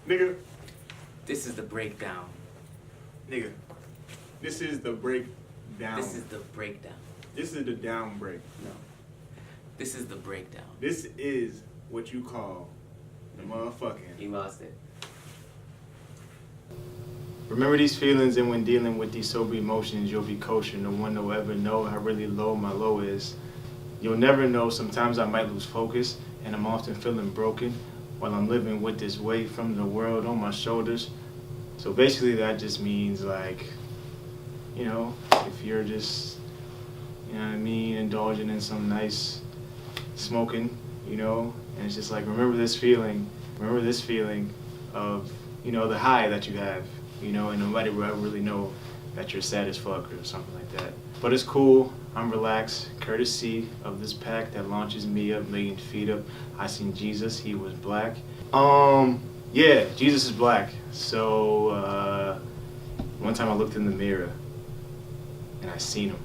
Nigga. This is the breakdown. Nigga. This is the breakdown. This is the breakdown. This is the down break. No. This is the breakdown. This is what you call the motherfucking. He lost it. Remember these feelings, and when dealing with these sober emotions, you'll be kosher. No one will ever know how really low my low is. You'll never know, sometimes I might lose focus, and I'm often feeling broken while I'm living with this weight from the world on my shoulders. So basically that just means, like, you know, if you're just, you know what I mean, indulging in some nice smoking, you know, and it's just like, remember this feeling of, you know, the high that you have, you know, and nobody will ever really know that you're sad as fuck or something like that. But it's cool, I'm relaxed, courtesy of this pack that launches me up, million feet up. I seen Jesus, he was black. Yeah, Jesus is black. So, one time I looked in the mirror and I seen him.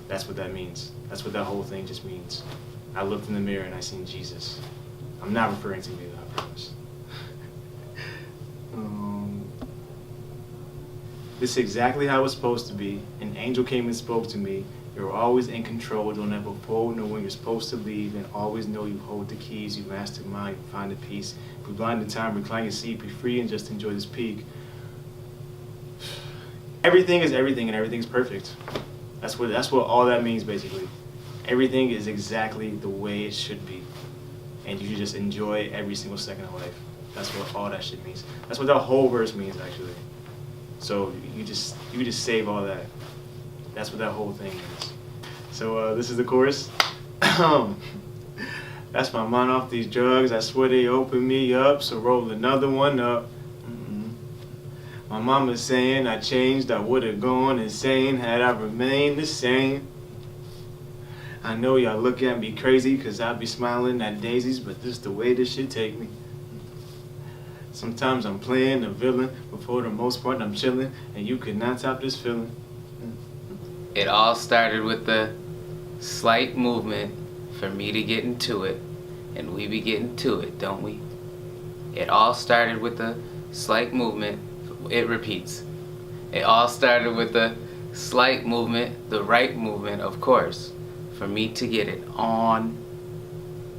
That's what that means. That's what that whole thing just means. I looked in the mirror and I seen Jesus. I'm not referring to me though, I promise. This is exactly how it's supposed to be. An angel came and spoke to me. You're always in control, don't ever fold, know when you're supposed to leave, and always know you hold the keys, you mastermind, you find the peace. Be blind in time, recline your seat, be free and just enjoy this peak. Everything is everything and everything's perfect. That's what all that means basically. Everything is exactly the way it should be. And you should just enjoy every single second of life. That's what all that shit means. That's what that whole verse means actually. So you just save all that. That's what that whole thing is. So this is the chorus. That's my mind off these drugs. I swear they open me up. So roll another one up. My mama's saying I changed. I would have gone insane had I remained the same. I know y'all look at me crazy cause I be smiling at daisies, but this the way this shit take me. Sometimes I'm playing a villain, but for the most part I'm chilling, and you could not top this feeling. It all started with the slight movement for me to get into it, and we be getting to it, don't we? It all started with the slight movement. It repeats. It all started with the slight movement, the right movement, of course, for me to get it on.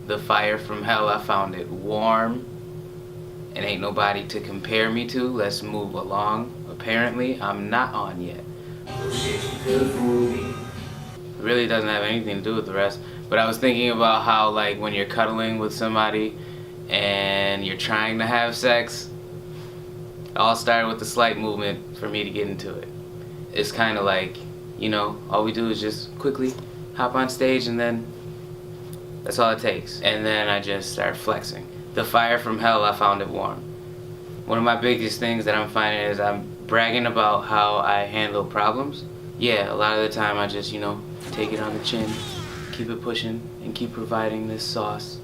The fire from hell, I found it warm. And ain't nobody to compare me to. Let's move along. Apparently, I'm not on yet. It really doesn't have anything to do with the rest. But I was thinking about how, like, when you're cuddling with somebody and you're trying to have sex, it all started with the slight movement for me to get into it. It's kind of like, you know, all we do is just quickly hop on stage and then that's all it takes. And then I just start flexing. The fire from hell, I found it warm. One of my biggest things that I'm finding is I'm bragging about how I handle problems. Yeah, a lot of the time I just, you know, take it on the chin, keep it pushing, and keep providing this sauce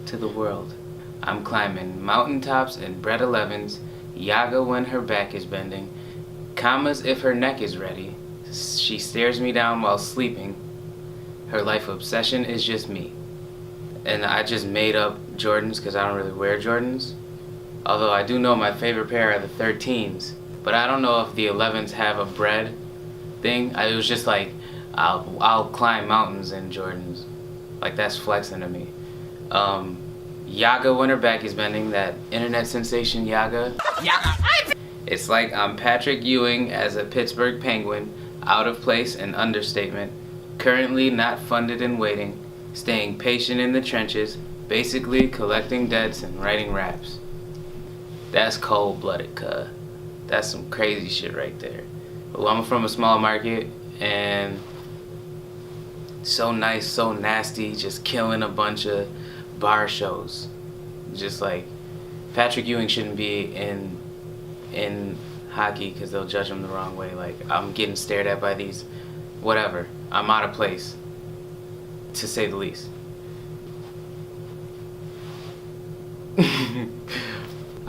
to the world. I'm climbing mountaintops in bread 11s, yaga when her back is bending, commas if her neck is ready. She stares me down while sleeping. Her life obsession is just me. And I just made up Jordans because I don't really wear Jordans. Although I do know my favorite pair are the 13s. But I don't know if the 11s have a bread thing. It was just like, I'll climb mountains in Jordans. Like, that's flexing to me. Yaga when her back is bending, that internet sensation Yaga. It's like I'm Patrick Ewing as a Pittsburgh Penguin, out of place and understatement. Currently not funded and waiting. Staying patient in the trenches, basically collecting debts and writing raps. That's cold-blooded, cuh. That's some crazy shit right there. Well, I'm from a small market, and so nice, so nasty, just killing a bunch of bar shows. Just like, Patrick Ewing shouldn't be in hockey because they'll judge him the wrong way. Like, I'm getting stared at by these, whatever. I'm out of place, to say the least.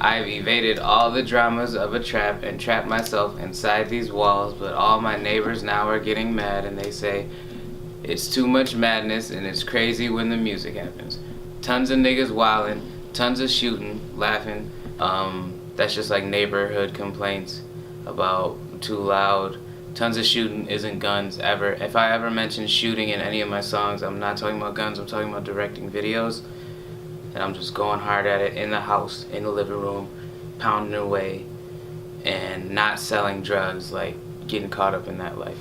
I've evaded all the dramas of a trap and trapped myself inside these walls, but all my neighbors now are getting mad and they say it's too much madness and it's crazy when the music happens. Tons of niggas wildin', tons of shooting, laughing. That's just like neighborhood complaints about too loud. Tons of shooting isn't guns ever. If I ever mention shooting in any of my songs, I'm not talking about guns, I'm talking about directing videos. And I'm just going hard at it in the house, in the living room, pounding away, and not selling drugs, like getting caught up in that life.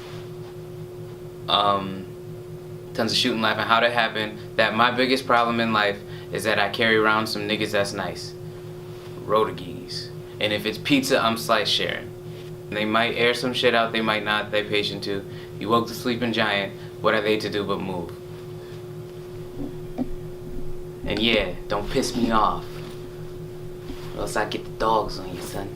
Tons of shooting, laughing. How'd it happen? That my biggest problem in life is that I carry around some niggas that's nice. Rodagues. And if it's pizza, I'm slice sharing. They might air some shit out, they might not, they patient too. You woke the sleeping giant, what are they to do but move? And yeah, don't piss me off, or else I get the dogs on you, son.